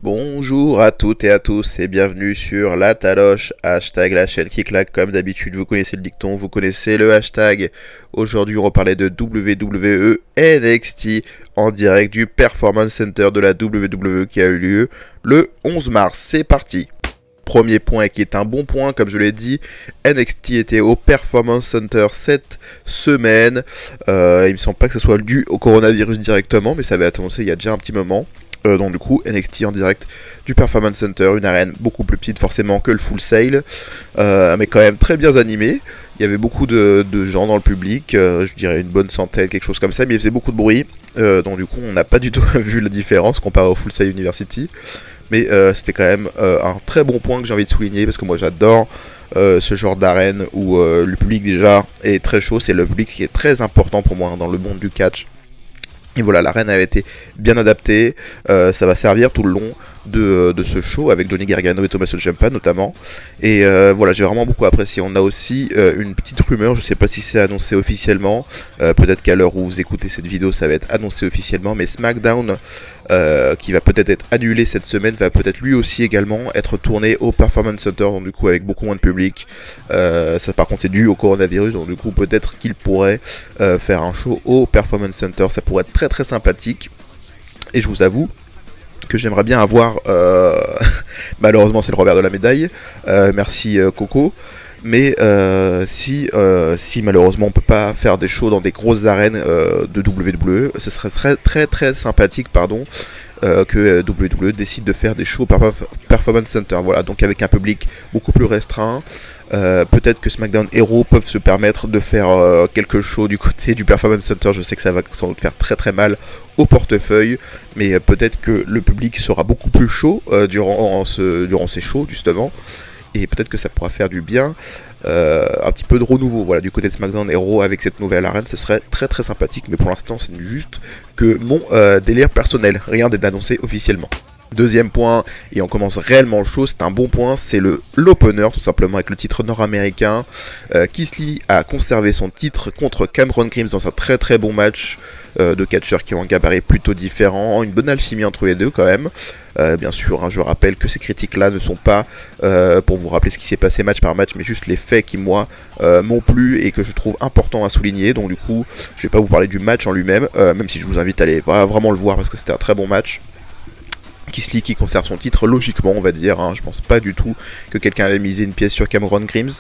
Bonjour à toutes et à tous et bienvenue sur la Taloche, hashtag la chaîne qui claque comme d'habitude, vous connaissez le dicton, vous connaissez le hashtag. Aujourd'hui on va parler de WWE NXT en direct du Performance Center de la WWE qui a eu lieu le 11 mars, c'est parti. Premier point qui est un bon point, comme je l'ai dit, NXT était au Performance Center cette semaine. Il me semble pas que ce soit dû au coronavirus directement, mais ça avait été annoncé il y a déjà un petit moment. Donc du coup, NXT en direct du Performance Center, une arène beaucoup plus petite forcément que le Full Sail, mais quand même très bien animée. Il y avait beaucoup de gens dans le public, je dirais une bonne centaine, quelque chose comme ça, mais il faisait beaucoup de bruit. Donc du coup, on n'a pas du tout vu la différence comparé au Full Sail University. Mais c'était quand même un très bon point que j'ai envie de souligner parce que moi j'adore ce genre d'arène où le public déjà est très chaud. C'est le public qui est très important pour moi dans le monde du catch. Et voilà, l'arène a été bien adaptée, ça va servir tout le long de ce show avec Johnny Gargano et Tommaso Ciampa notamment. Et voilà, j'ai vraiment beaucoup apprécié. On a aussi une petite rumeur, je ne sais pas si c'est annoncé officiellement, peut-être qu'à l'heure où vous écoutez cette vidéo ça va être annoncé officiellement, mais SmackDown qui va peut-être être annulé cette semaine va peut-être lui aussi également être tourné au Performance Center, donc du coup avec beaucoup moins de public. Ça par contre c'est dû au coronavirus, donc du coup peut-être qu'il pourrait faire un show au Performance Center, ça pourrait être très très sympathique. Et je vous avoue que j'aimerais bien avoir, malheureusement c'est le revers de la médaille, merci Coco, mais si malheureusement on peut pas faire des shows dans des grosses arènes de WWE, ce serait très très sympathique que WWE décide de faire des shows au Performance Center, voilà, donc avec un public beaucoup plus restreint. Peut-être que SmackDown et Raw peuvent se permettre de faire quelques shows du côté du Performance Center. Je sais que ça va sans doute faire très très mal au portefeuille, mais peut-être que le public sera beaucoup plus chaud durant ces shows justement, et peut-être que ça pourra faire du bien, un petit peu de renouveau, voilà, du côté de SmackDown et Raw avec cette nouvelle arène. Ce serait très très sympathique, mais pour l'instant c'est juste que mon délire personnel, rien n'est annoncé officiellement. Deuxième point, et on commence réellement le show, c'est un bon point, c'est l'opener tout simplement avec le titre nord-américain. Keith Lee a conservé son titre contre Cameron Grimes dans un très très bon match de catcheurs qui ont un gabarit plutôt différent, une bonne alchimie entre les deux quand même. Bien sûr, hein, je rappelle que ces critiques-là ne sont pas pour vous rappeler ce qui s'est passé match par match, mais juste les faits qui, moi, m'ont plu et que je trouve important à souligner. Donc du coup, je vais pas vous parler du match en lui-même, même si je vous invite à aller vraiment le voir parce que c'était un très bon match. Keith Lee qui conserve son titre logiquement, on va dire, hein. Je pense pas du tout que quelqu'un avait misé une pièce sur Cameron Grimes,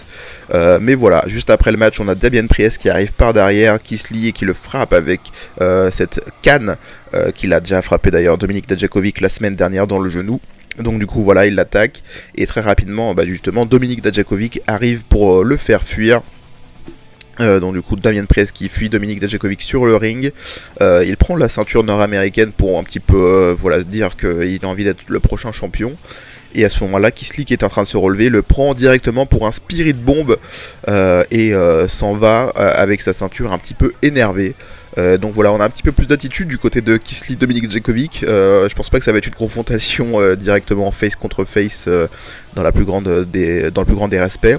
mais voilà, juste après le match on a Damian Priest qui arrive par derrière Keith Lee et qui le frappe avec cette canne qu'il a déjà frappé d'ailleurs Dominik Dijakovic la semaine dernière dans le genou. Donc du coup voilà, il l'attaque et très rapidement justement Dominik Dijakovic arrive pour le faire fuir. Donc du coup Damian Priest qui fuit Dominik Dijakovic sur le ring, il prend la ceinture nord-américaine pour un petit peu voilà, se dire qu'il a envie d'être le prochain champion. Et à ce moment-là, Keith Lee qui est en train de se relever le prend directement pour un Spirit Bomb et s'en va avec sa ceinture un petit peu énervé. Donc voilà, on a un petit peu plus d'attitude du côté de Keith Lee, Dominik Dijakovic. Je pense pas que ça va être une confrontation directement face contre face dans le plus grand des respects.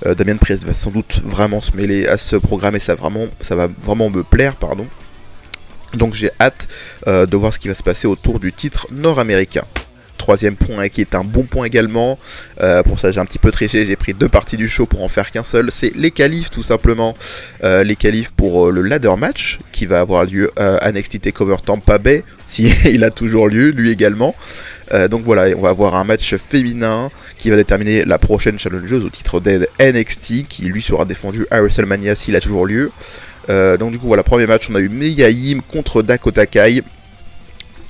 Damian Priest va sans doute vraiment se mêler à ce programme et ça va vraiment me plaire, pardon. Donc j'ai hâte de voir ce qui va se passer autour du titre nord-américain. Troisième point qui est un bon point également, pour ça j'ai un petit peu triché, j'ai pris deux parties du show pour en faire qu'un seul, c'est les qualifs tout simplement, les qualifs pour le ladder match qui va avoir lieu à NXT TakeOver Tampa Bay, si il a toujours lieu, lui également. Donc voilà, on va avoir un match féminin qui va déterminer la prochaine challengeuse au titre d'aide NXT, qui lui sera défendu à WrestleMania s'il a toujours lieu. Donc du coup voilà, premier match, on a eu Mia Yim contre Dakota Kai.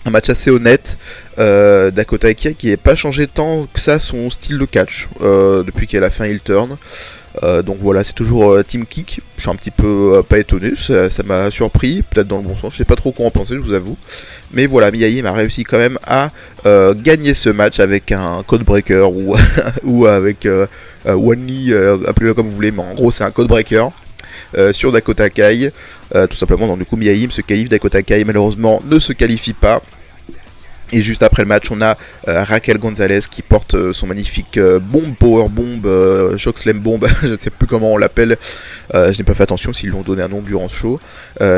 Un match assez honnête, Dakota Kai qui n'a pas changé tant que ça son style de catch depuis qu'elle a fait un heel turn. Donc voilà, c'est toujours Team Kick. Je suis un petit peu pas étonné, ça m'a surpris, peut-être dans le bon sens, je sais pas trop quoi en penser, je vous avoue. Mais voilà, Mia Yim a réussi quand même à gagner ce match avec un codebreaker ou avec One Knee, appelez-le comme vous voulez, mais en gros c'est un codebreaker. Sur Dakota Kai, tout simplement. Donc du coup Mia Yim se qualifie, Dakota Kai malheureusement ne se qualifie pas. Et juste après le match, on a Raquel Gonzalez qui porte son magnifique bombe, power bomb, shock slam bomb, je ne sais plus comment on l'appelle, je n'ai pas fait attention s'ils lui ont donné un nom durant ce show,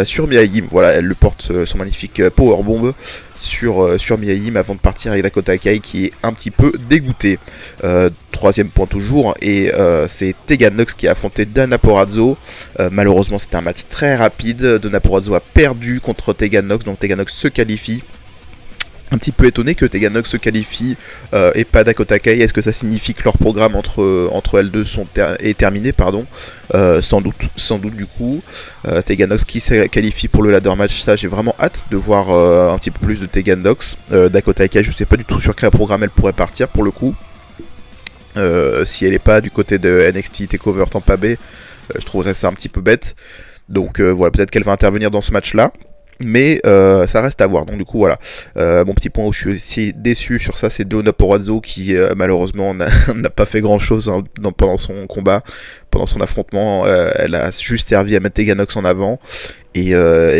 sur Mia Yim. Voilà, elle le porte son magnifique power bomb. sur Miaim avant de partir avec Dakota Kai qui est un petit peu dégoûté. Troisième point toujours, et c'est Tegan Nox qui a affronté Deonna Purrazzo. Malheureusement c'était un match très rapide, Deonna Purrazzo a perdu contre Tegan Nox, donc Tegan Nox se qualifie. Un petit peu étonné que Tegan Nox se qualifie et pas Dakota Kai. Est-ce que ça signifie que leur programme entre elles deux est terminé, pardon. Sans doute du coup. Tegan Nox qui se qualifie pour le ladder match, ça j'ai vraiment hâte de voir un petit peu plus de Tegan Nox. Dakota Kai, je sais pas du tout sur quel programme elle pourrait partir pour le coup. Si elle n'est pas du côté de NXT TakeOver Tampa Bay, je trouverais ça un petit peu bête. Donc voilà, peut-être qu'elle va intervenir dans ce match-là. Mais ça reste à voir, donc du coup voilà. Mon petit point où je suis aussi déçu sur ça, c'est Deonna Purrazzo qui malheureusement n'a pas fait grand chose pendant son combat, pendant son affrontement. Elle a juste servi à mettre Tegan Nox en avant. Et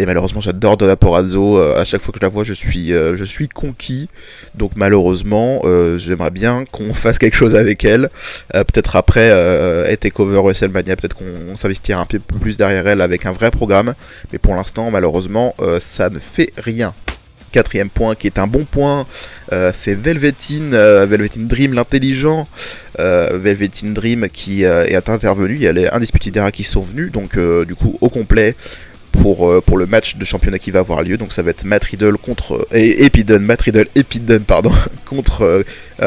malheureusement j'adore Deonna Purrazzo, à chaque fois que je la vois je suis conquis, donc malheureusement j'aimerais bien qu'on fasse quelque chose avec elle, peut-être après TakeOver WrestleMania, peut-être qu'on s'investira un peu plus derrière elle avec un vrai programme, mais pour l'instant malheureusement ça ne fait rien. Quatrième point qui est un bon point, c'est Velveteen Dream l'intelligent, Velveteen Dream qui est intervenu, il y a les Undisputed Era qui sont venus, donc du coup au complet, pour le match de championnat qui va avoir lieu. Donc ça va être Matt Riddle contre Pete Dunne pardon, contre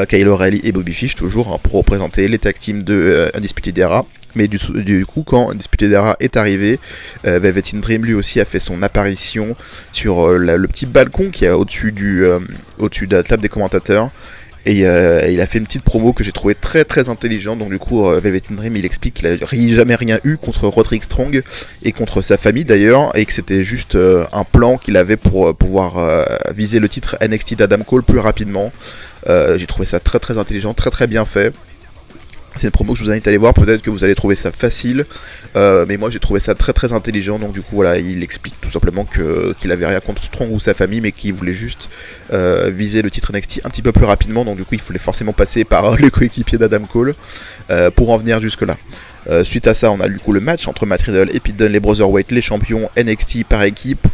Kyle O'Reilly et Bobby Fish toujours pour représenter les tag teams de Undisputed Era. Mais du coup quand Undisputed Era est arrivé, Velveteen Dream lui aussi a fait son apparition sur le petit balcon qui est au-dessus de la table des commentateurs. Et il a fait une petite promo que j'ai trouvé très très intelligente. Donc du coup Velveteen Dream il explique qu'il n'a jamais rien eu contre Roderick Strong et contre sa famille d'ailleurs, et que c'était juste un plan qu'il avait pour pouvoir viser le titre NXT d'Adam Cole plus rapidement. J'ai trouvé ça très très intelligent, très très bien fait. C'est une promo que je vous invite à aller voir, peut-être que vous allez trouver ça facile, mais moi j'ai trouvé ça très très intelligent. Donc du coup voilà, il explique tout simplement qu'il avait rien contre Strong ou sa famille, mais qu'il voulait juste viser le titre NXT un petit peu plus rapidement. Donc du coup il fallait forcément passer par le coéquipier d'Adam Cole pour en venir jusque là. Suite à ça, on a du coup le match entre Matt Riddle et Pete Dunne, les Brotherweight, les champions NXT par équipe,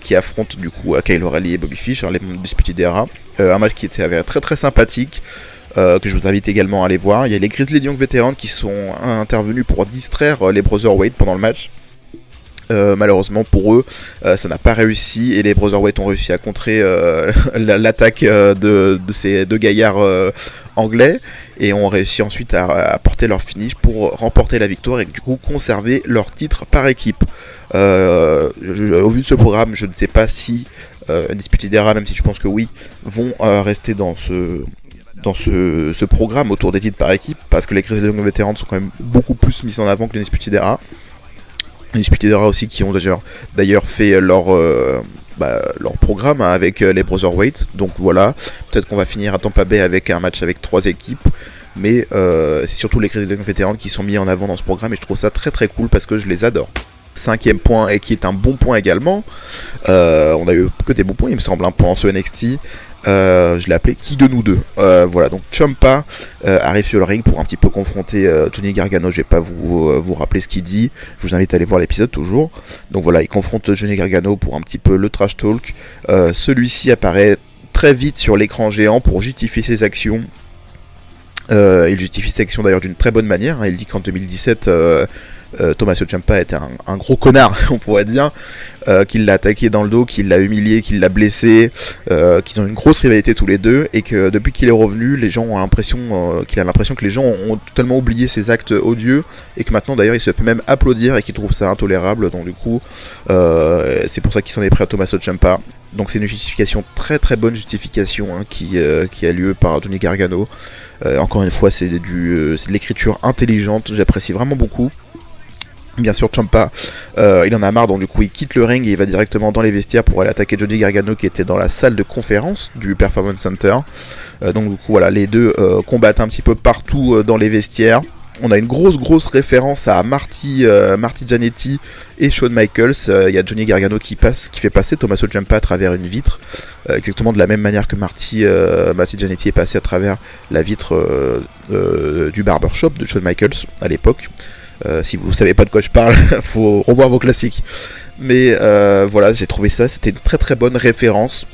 qui affrontent du coup Kyle O'Reilly et Bobby Fish, les Undisputed Era. Un match qui était avéré très très sympathique. Que je vous invite également à aller voir. Il y a les Grizzly Young Veterans qui sont intervenus pour distraire les Brotherweight pendant le match. Malheureusement pour eux, ça n'a pas réussi, et les Brotherweight ont réussi à contrer l'attaque de ces deux gaillards anglais, et ont réussi ensuite à porter leur finish pour remporter la victoire et du coup conserver leur titre par équipe. Au vu de ce programme, je ne sais pas si Undisputed Era, même si je pense que oui, vont rester dans ce programme autour des titres par équipe, parce que les Grizzly Young Veterans sont quand même beaucoup plus mis en avant que les Undisputed Era. Les Undisputed Era aussi qui ont d'ailleurs fait leur programme avec les Brotherweight. Donc voilà, peut-être qu'on va finir à Tampa Bay avec un match avec 3 équipes, mais c'est surtout les Grizzly Young Veterans qui sont mis en avant dans ce programme, et je trouve ça très très cool parce que je les adore. Cinquième point, et qui est un bon point également, on a eu que des bons points il me semble pendant ce NXT. Je l'ai appelé Qui de nous deux. Voilà, donc Ciampa arrive sur le ring pour un petit peu confronter Johnny Gargano. Je vais pas vous rappeler ce qu'il dit, je vous invite à aller voir l'épisode toujours. Donc voilà, il confronte Johnny Gargano pour un petit peu le trash talk. Celui-ci apparaît très vite sur l'écran géant pour justifier ses actions. Il justifie ses actions d'ailleurs d'une très bonne manière, hein. Il dit qu'en 2017 Tommaso Ciampa était un gros connard, on pourrait dire, qu'il l'a attaqué dans le dos, qu'il l'a humilié, qu'il l'a blessé, qu'ils ont une grosse rivalité tous les deux, et que depuis qu'il est revenu, les gens ont l'impression qu'il a l'impression que les gens ont totalement oublié ses actes odieux, et que maintenant d'ailleurs il se fait même applaudir et qu'il trouve ça intolérable. Donc du coup c'est pour ça qu'il s'en est pris à Tommaso Ciampa. Donc c'est une justification, très très bonne justification, hein, qui a lieu par Johnny Gargano. Encore une fois, c'est de l'écriture intelligente, j'apprécie vraiment beaucoup. Bien sûr, Ciampa, il en a marre, donc du coup il quitte le ring et il va directement dans les vestiaires pour aller attaquer Johnny Gargano qui était dans la salle de conférence du Performance Center. Donc du coup voilà, les deux combattent un petit peu partout dans les vestiaires. On a une grosse référence à Marty Jannetty et Shawn Michaels. Il y a Johnny Gargano qui fait passer Tommaso Ciampa à travers une vitre, exactement de la même manière que Marty Jannetty est passé à travers la vitre du barbershop de Shawn Michaels à l'époque. Si vous savez pas de quoi je parle, faut revoir vos classiques. Mais voilà, j'ai trouvé ça, c'était une très très bonne référence.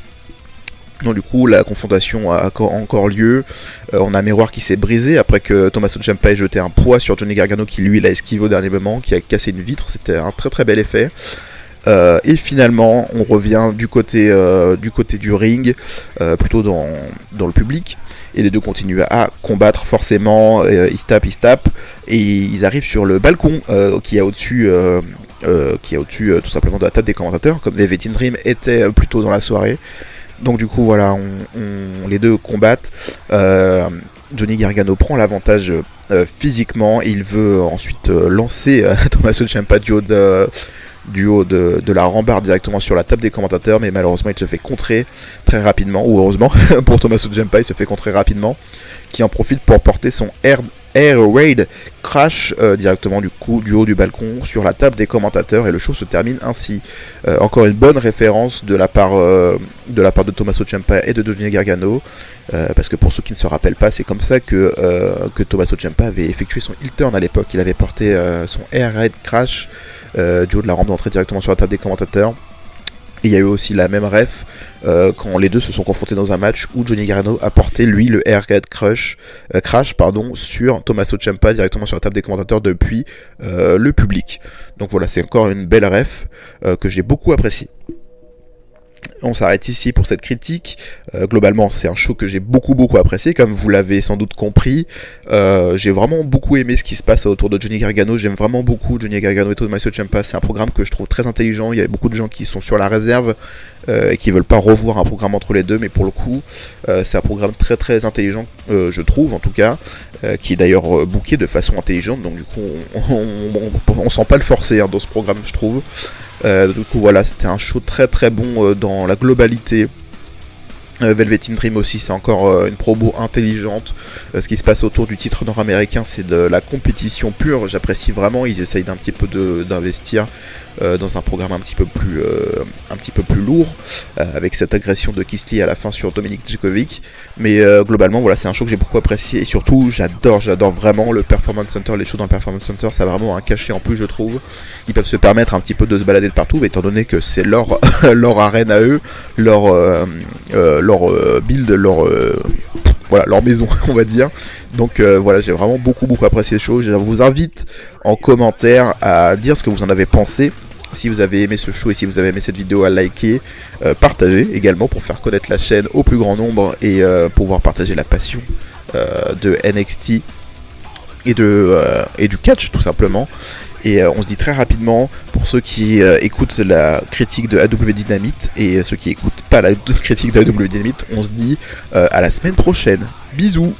Donc du coup la confrontation a encore lieu, on a Miroir qui s'est brisé après que Tommaso Ciampa ait jeté un poids sur Johnny Gargano qui lui l'a esquivé au dernier moment, qui a cassé une vitre, c'était un très très bel effet. Et finalement on revient du côté du ring, plutôt dans le public, et les deux continuent à combattre forcément, ils se tapent, et ils arrivent sur le balcon qui est au-dessus tout simplement de la table des commentateurs, comme Velvet Dream était plus tôt dans la soirée. Donc du coup voilà, les deux combattent, Johnny Gargano prend l'avantage physiquement, et il veut ensuite lancer Tommaso Ciampa du haut de la rambarde directement sur la table des commentateurs, mais malheureusement il se fait contrer très rapidement, ou heureusement pour Tommaso Ciampa, il se fait contrer rapidement, qui en profite pour porter son Air Raid Crash directement du haut du balcon sur la table des commentateurs, et le show se termine ainsi. Encore une bonne référence de la part de Tommaso Ciampa et de Johnny Gargano, parce que pour ceux qui ne se rappellent pas, c'est comme ça que Tommaso Ciampa avait effectué son heel turn à l'époque. Il avait porté son Air Raid Crash du haut de la rampe d'entrée directement sur la table des commentateurs. Et il y a eu aussi la même ref quand les deux se sont confrontés dans un match où Johnny Gargano a porté lui le Air Raid Crash sur Tommaso Ciampa directement sur la table des commentateurs depuis le public. Donc voilà, c'est encore une belle ref que j'ai beaucoup appréciée. On s'arrête ici pour cette critique. Globalement, c'est un show que j'ai beaucoup apprécié, comme vous l'avez sans doute compris. J'ai vraiment beaucoup aimé ce qui se passe autour de Johnny Gargano. J'aime vraiment beaucoup Johnny Gargano et Tommaso Ciampa. C'est un programme que je trouve très intelligent. Il y a beaucoup de gens qui sont sur la réserve et qui veulent pas revoir un programme entre les deux, mais pour le coup, c'est un programme très très intelligent, je trouve en tout cas, qui est d'ailleurs booké de façon intelligente. Donc du coup, on sent pas le forcer dans ce programme, je trouve. Du coup voilà, c'était un show très très bon dans la globalité. Velvet Dream aussi, c'est encore une promo intelligente. Ce qui se passe autour du titre nord-américain, c'est de la compétition pure. J'apprécie vraiment, ils essayent d'un petit peu d'investir dans un programme un petit peu plus lourd, avec cette agression de Keith Lee à la fin sur Dominic Djokovic. Mais globalement, voilà, c'est un show que j'ai beaucoup apprécié, et surtout, j'adore vraiment le Performance Center. Les shows dans le Performance Center, ça a vraiment un cachet en plus, je trouve. Ils peuvent se permettre un petit peu de se balader de partout, mais étant donné que c'est leur leur arène à eux, leur build, leur maison, on va dire. Donc voilà, j'ai vraiment beaucoup apprécié ce show. Je vous invite en commentaire à dire ce que vous en avez pensé. Si vous avez aimé ce show et si vous avez aimé cette vidéo, à liker, partager également pour faire connaître la chaîne au plus grand nombre, et pouvoir partager la passion de NXT et du catch tout simplement. Et on se dit très rapidement, pour ceux qui écoutent la critique de AW Dynamite et ceux qui écoutent pas la critique de AW Dynamite, on se dit à la semaine prochaine. Bisous.